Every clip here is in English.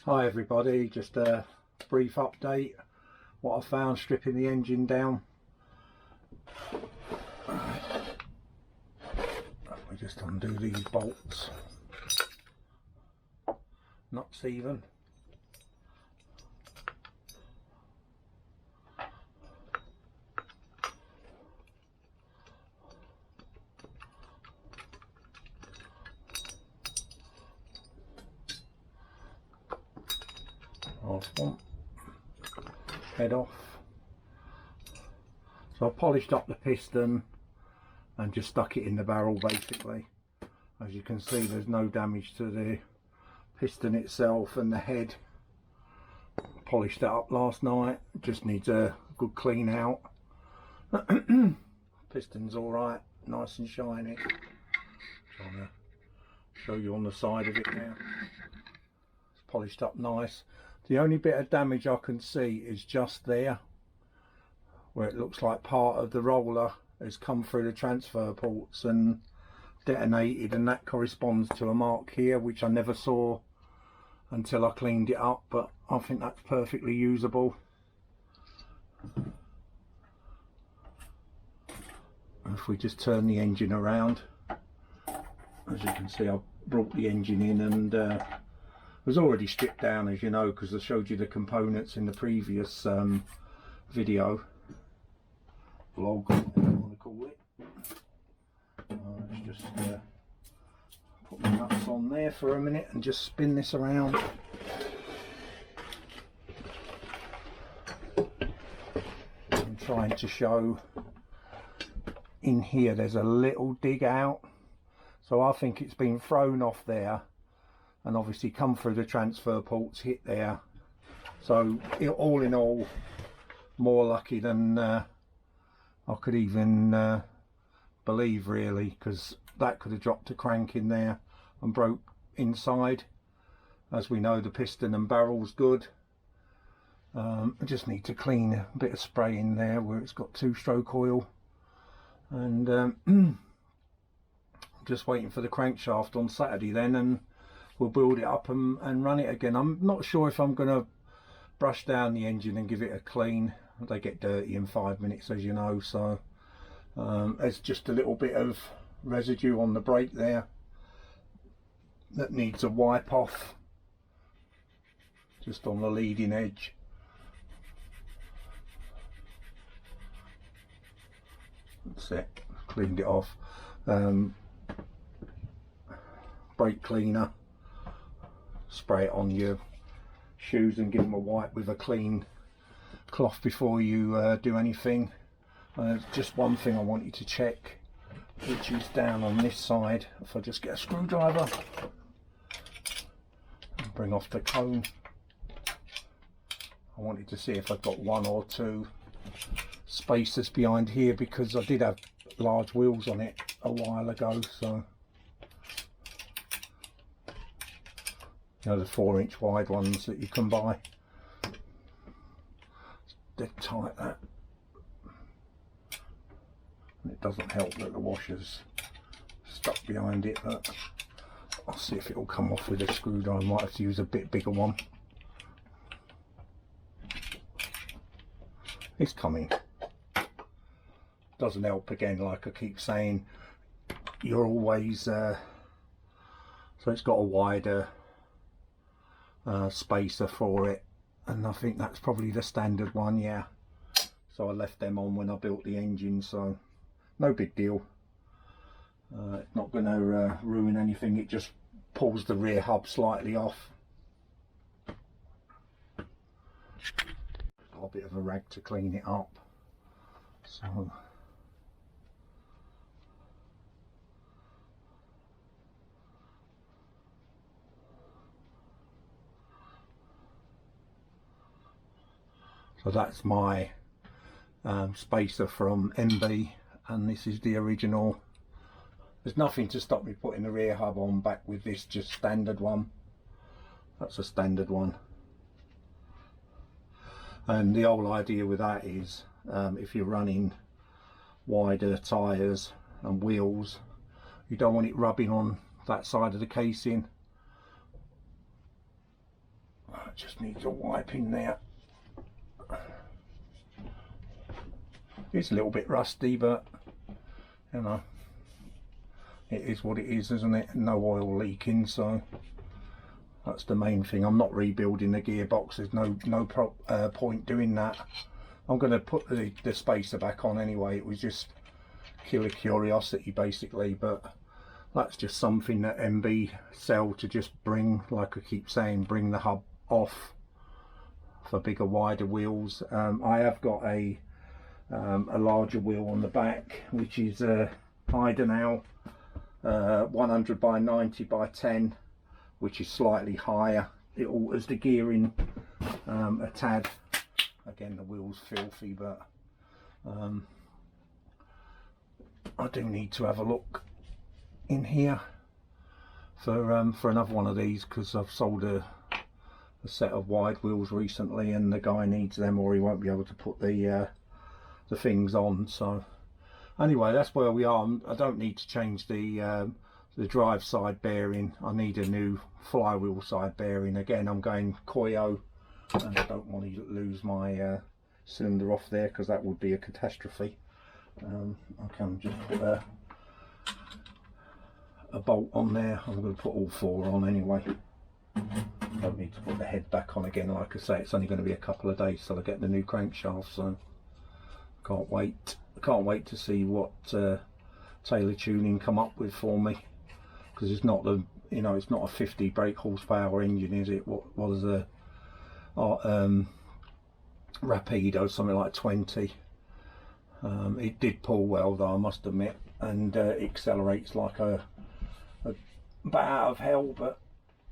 Hi everybody, just a brief update what I found stripping the engine down. We just undo these bolts, nuts even. Last one, head off. So I polished up the piston and just stuck it in the barrel basically. As you can see, there's no damage to the piston itself and the head. Polished that up last night, just needs a good clean out. Piston's alright, nice and shiny. Trying to show you on the side of it now. It's polished up nice. The only bit of damage I can see is just there, where it looks like part of the roller has come through the transfer ports and detonated, and that corresponds to a mark here which I never saw until I cleaned it up, but I think that's perfectly usable. If we just turn the engine around, as you can see, I brought the engine in and it was already stripped down, as you know, because I showed you the components in the previous video vlog, whatever you want to call it. Let's just put the nuts on there for a minute and just spin this around. I'm trying to show in here there's a little dig out, so I think it's been thrown off there and obviously come through the transfer ports, hit there. So all in all, more lucky than I could even believe really, because that could have dropped a crank in there and broke inside. As we know, the piston and barrel's good. I just need to clean a bit of spray in there where it's got two-stroke oil, and just waiting for the crankshaft on Saturday then, and we'll build it up and run it again. I'm not sure if I'm going to brush down the engine and give it a clean. They get dirty in 5 minutes, as you know, so there's just a little bit of residue on the brake there that needs a wipe off, just on the leading edge. That's it, cleaned it off. Brake cleaner, spray it on your shoes and give them a wipe with a clean cloth before you do anything. Just one thing I want you to check, which is down on this side. If I just get a screwdriver and bring off the cone, I wanted to see if I've got one or two spacers behind here, because I did have large wheels on it a while ago, so you know, the 4-inch wide ones that you can buy. It's dead tight, that. And it doesn't help that the washer's stuck behind it, but I'll see if it will come off with a screwdriver. I might have to use a bit bigger one. It's coming. Doesn't help again, like I keep saying, you're always so it's got a wider spacer for it, and I think that's probably the standard one, yeah. So I left them on when I built the engine, so no big deal. It's not going to ruin anything. It just pulls the rear hub slightly off. Got a bit of a rag to clean it up, so that's my spacer from MB, and this is the original. There's nothing to stop me putting the rear hub on back with this, just standard one. That's a standard one. And the whole idea with that is if you're running wider tyres and wheels, you don't want it rubbing on that side of the casing. just needs a wipe in there. It's a little bit rusty, but you know, it is what it is, isn't it? No oil leaking, so that's the main thing. I'm not rebuilding the gearbox. There's no point doing that. I'm going to put the spacer back on anyway. It was just killer curiosity basically, but that's just something that MB sell to just bring, like I keep saying, bring the hub off for bigger, wider wheels. I have got a larger wheel on the back, which is Heidenau 100 by 90 by 10, which is slightly higher. It alters the gearing a tad. Again, the wheel's filthy, but I do need to have a look in here for another one of these, because I've sold a set of wide wheels recently, and the guy needs them or he won't be able to put the things on. So anyway, that's where we are. I don't need to change the drive side bearing. I need a new flywheel side bearing. Again, I'm going Koyo, and I don't want to lose my cylinder off there, because that would be a catastrophe. I can just put a bolt on there. I'm going to put all 4 on anyway. Don't need to put the head back on again. Like I say, it's only going to be a couple of days till I get the new crankshaft, so can't wait. I can't wait to see what Taylor Tuning come up with for me, because it's not the, you know, it's not a 50 brake horsepower engine, is it? What was a Rapido, something like 20. It did pull well though, I must admit, and accelerates like a bat out of hell, but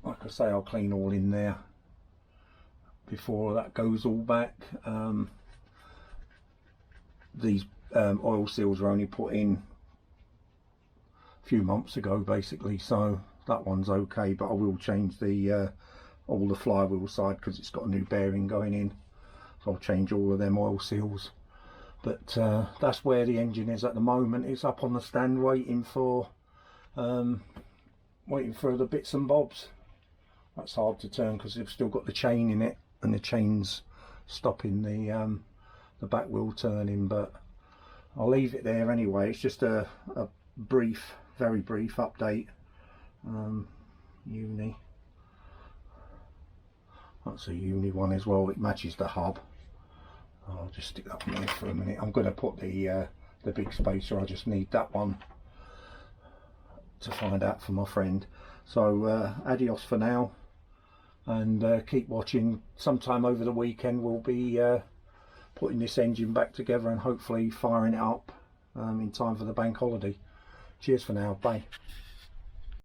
like I say, I'll clean all in there before that goes all back. These oil seals were only put in a few months ago basically, so that one's okay, but I will change the all the flywheel side, because it's got a new bearing going in, so I'll change all of them oil seals. But that's where the engine is at the moment. It's up on the stand waiting for the bits and bobs. That's hard to turn because they've still got the chain in it, and the chain's stopping the back wheel turning, but I'll leave it there anyway. It's just a brief, very brief update. Uni, that's a Uni one as well. It matches the hub. I'll just stick that on there for a minute. I'm going to put the big spacer. I just need that one to find out for my friend. So adios for now, and keep watching. Sometime over the weekend we'll be putting this engine back together and hopefully firing it up in time for the bank holiday. Cheers for now. Bye.